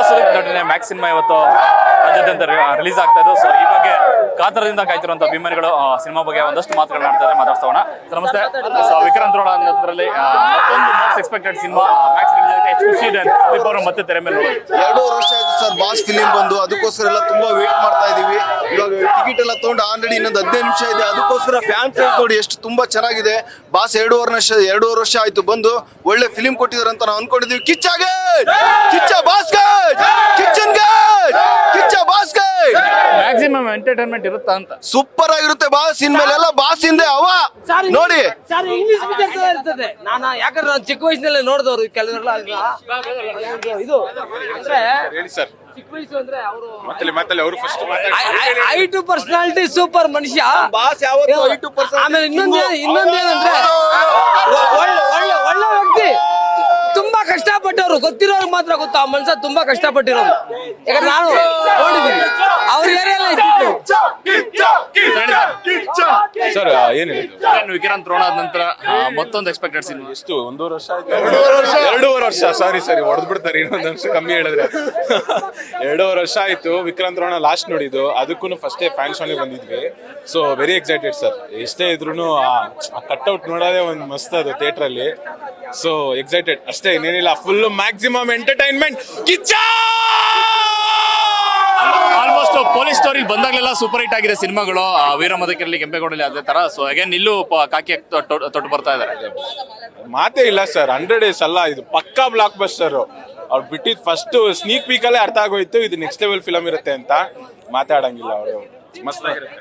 ಸುದೀಪ್ ನಟನೆ Max cinema ಇವತ್ತು ರಾಜ್ಯಾದ್ಯಂತ ರಿಲೀಸ್ ಆಗ್ತಾ ಇದ್ದು. ಸೊ ಈ ಬಗ್ಗೆ ಕಾತರದಿಂದ ಕಾಯ್ತಿರುವಂತ ಅಭಿಮಾನಿಗಳು ಸಿನಿಮಾ ಬಗ್ಗೆ ಒಂದಷ್ಟು ಮಾತುಗಳನ್ನ ಆಡ್ತಾರೆ, ಮಾತಾಡ್ಸೋಣ. ನಮಸ್ತೆ. ವಿಕ್ರಾಂತ್ ರೋಣ ಅನ್ನೋದ್ರಲ್ಲಿ ಮತ್ತೊಂದು most expected cinema Max release ಆಗಿದೆ. ಎಷ್ಟು ಖುಷಿ ಇದೆ ಸುದೀಪ್ ಅವರು ಮತ್ತೆ ತೆರೆ ಮೇಲೆ 2 ವರ್ಷ ಆಯ್ತು ಸರ್ ಬಾಸ್ ಫಿಲಿಂ ಬಂದು. ಅದಕ್ಕೋಸ್ಕರ ಎಲ್ಲ ತುಂಬಾ ವೇಟ್ ಮಾಡ್ತಾ ಇದೀವಿ. ಇವಾಗ ಟಿಕೆಟ್ ಎಲ್ಲ ತಗೊಂಡು ಆಲ್ರೆಡಿ ಇನ್ನೊಂದು 15 ನಿಮಿಷ ಇದೆ. ಅದಕ್ಕೋಸ್ಕರ ಫ್ಯಾನ್ ಕ್ರೇಜ್ ನೋಡಿ ಎಷ್ಟು ತುಂಬಾ ಚೆನ್ನಾಗಿದೆ. ಬಾಸ್ 2.5 ವರ್ಷ ಆಯ್ತು ಬಂದು ಒಳ್ಳೆ ಫಿಲಿಂ ಕೊಟ್ಟಿದ್ದಾರೆ ಅಂತ ನಾವು ಅನ್ಕೊಂಡಿದೀವಿ. ಕಿಚ್ಚಾಗೆ ಕಿಚ್ಚ ಬಾಸ್ಗೇಜ್ ಕಿಚ್ಚನ್ ಗೇಜ್ ಕಿಚ್ಚ ಬಾಸ್ಗೇಜ್ ಮ್ಯಾಕ್ಸಿಮಮ್ ಎಂಟರ್ಟೈನ್ಮೆಂಟ್ ಇರುತ್ತಾ ಅಂತ. ಸೂಪರ್ ಆಗಿರುತ್ತೆ ಬಾಸ್. ಇನ್ಮೇಲೆಲ್ಲ ಬಾಸ್ ಹಿಂದೆ ಅವ ನೋಡಿ. ಇಂಗ್ಲಿಷ್ ಪಿಕ್ಚರ್ ಇರ್ತದೆ. ಯಾಕಂದ್ರೆ ನಾನು ಚಿಕ್ಕ ವಯಸ್ಸಿನಲ್ಲೇ ನೋಡಿದವರು ಕೆಲವರೆಲ್ಲ ಇದು ಅಂದ್ರೆ ಚಿಕ್ಕ ವಯಸ್ಸು ಅಂದ್ರೆ ಅವರು ಐಟು ಪರ್ಸನಾಲಿಟಿ ಸೂಪರ್ ಮನುಷ್ಯ ಬಾಸ್ ಯಾವತ್ತೂ ಆಮೇಲೆ ಇನ್ನೊಂದೇನಂದ್ರೆ ಒಳ್ಳೆ ವ್ಯಕ್ತಿ. ತುಂಬಾ ಕಷ್ಟಪಟ್ಟವ್ರು, ಗೊತ್ತಿರೋರು ಮಾತ್ರ ಗೊತ್ತು. ಆ ಮನುಷ್ಯ ತುಂಬಾ ಕಷ್ಟಪಟ್ಟಿರೋರು. ಯಾಕಂದ್ರೆ ನಾನು ನೋಡಿದೀನಿ ಅವ್ರ ಏರಿಯಲ್ಲ ಇದ್ದಿದ್ದು. ಸರ್ ಏನಿದೆ ವಿಕ್ರಾಂತ್ ರೋಣ ಆದ ನಂತರ ಮತ್ತೊಂದು ಎಕ್ಸ್ಪೆಕ್ಟೆಡ್ ಸಿನಿಮಾ ಎಷ್ಟು 1.5 ವರ್ಷ ಆಯ್ತು? 2.5 ವರ್ಷ. ಸರಿ ಹೊಡೆದ್ ಬಿಡ್ತಾರೆ. ಇನ್ನೊಂದು ವರ್ಷ ಕಮ್ಮಿ ಹೇಳಿದ್ರೆ 2.5 ವರ್ಷ ಆಯ್ತು. ವಿಕ್ರಾಂತ್ ರೋಣ ಲಾಸ್ಟ್ ನೋಡಿದ್ದು. ಅದಕ್ಕೂ ಫಸ್ಟ್ ಡೇ ಫ್ಯಾನ್ ಶೋನೇ ಬಂದಿದ್ವಿ. So very excited sir. ಎಷ್ಟೇ ಇದ್ರು ಆ ಕಟ್ಔಟ್ ನೋಡೋದೇ ಒಂದು ಮಸ್ತ್ ಅದು ಥಿಯೇಟರ್ ಅಲ್ಲಿ. ಸೊ ಎಕ್ಸೈಟೆಡ್ ಅಷ್ಟೇ, ಇನ್ನೇನಿಲ್ಲ. Full maximum entertainment. Kichcha almost police story ಬಂದಾಗಲೆಲ್ಲ ಸೂಪರ್ ಹಿಟ್ ಆಗಿದೆ ಸಿನಿಮಾಗಳು. ವೀರಮದಕಿರಲಿ, ಕೆಂಪೇಗೌಡಲ್ಲಿ ಅದೇ ತರ. ಸೊ ಅಗೇನ್ ಇಲ್ಲೂ ಕಾಕಿ ತೊಟ್ಟು ಬರ್ತಾ ಇದಾರೆ. ಮಾತೇ ಇಲ್ಲ ಸರ್. 100 days ಅಲ್ಲ, ಇದು ಪಕ್ಕಾ ಬ್ಲಾಕ್ ಬಸ್ಟರ್. ಅವ್ರು ಬಿಟ್ಟಿದ್ ಫಸ್ಟ್ ಸ್ನೀಕ್ ಪೀಕ್ ಅಲ್ಲೇ ಅರ್ಥ ಆಗೋಯ್ತು ಇದು ನೆಕ್ಸ್ಟ್ ಲೆವೆಲ್ ಫಿಲಮ್ ಇರುತ್ತೆ ಅಂತ. ಮಾತಾಡಂಗಿಲ್ಲ ಅವರು. ಮಸ್ತ್ ಆಗಿರುತ್ತೆ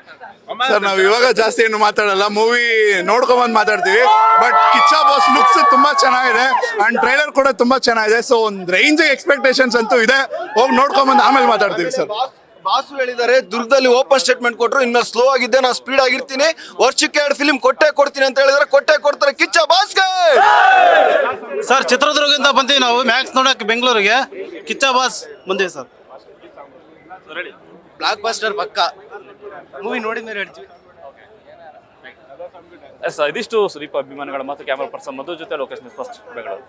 ಸರ್. ನಾವ್ ಇವಾಗ ಜಾಸ್ತಿ ಏನು ಮಾತಾಡಲ್ಲ, ಮೂವಿ ನೋಡ್ಕೊಂಬಂದ್ ಮಾತಾಡ್ತೀವಿ. ಬಟ್ ಕಿಚ್ಚ ಬಾಸ್ ಲುಕ್ಸ್ ತುಂಬಾ ಚೆನ್ನಾಗಿದೆ ಅಂಡ್ ಟ್ರೈಲರ್ ಕೂಡ ತುಂಬಾ ಚೆನ್ನಾಗಿದೆ. ಸೊ ಒಂದ್ ರೇಂಜ್ ಎಕ್ಸ್ಪೆಕ್ಟೇಷನ್ಸ್ ಅಂತೂ ಇದೆ. ಹೋಗಿ ನೋಡ್ಕೊಂಬಂದ್ ಆಮೇಲೆ ಮಾತಾಡ್ತೀವಿ ಸರ್. ಬಾಸು ಹೇಳಿದ್ದಾರೆ ದುರ್ಗದಲ್ಲಿ ಓಪನ್ ಸ್ಟೇಟ್ಮೆಂಟ್ ಕೊಟ್ಟರು. ಇನ್ನು ಸ್ಲೋ ಆಗಿದ್ದೆ, ನಾನು ಸ್ಪೀಡ್ ಆಗಿರ್ತೀನಿ, ವರ್ಷಕ್ಕೆ 2 ಫಿಲ್ಮ್ ಕೊಡ್ತೀನಿ ಅಂತ ಹೇಳಿದ್ರೆ ಕೊಡ್ತಾರೆ. ಕಿಚ್ಚ ಬಾಸ್ಗೆ ಸರ್ ಚಿತ್ರದುರ್ಗದಿಂದ ಬಂದೀವಿ ನಾವು ಮ್ಯಾಕ್ಸ್ ನೋಡಕ್ಕೆ ಬೆಂಗಳೂರಿಗೆ. ಕಿಚ್ಚ ಬಾಸ್ ಬಂದೀವಿ ಸರ್. ಬ್ಲಾಕ್ ಬಾಸ್ಟರ್ ಪಕ್ಕ ಮೂವಿ ನೋಡಿದ್ಮೇಲೆ ಹೇಳ್ತೀವಿ. ಇದಿಷ್ಟು ಸುದೀಪ್ ಅಭಿಮಾನಿಗಳ ಮತ್ತು ಕ್ಯಾಮರಾ ಪರ್ಸನ್ ಮಧು ಜೊತೆ ಲೋಕೇಶ್ ಫಸ್ಟ್ ಬೆಂಗಳೂರು.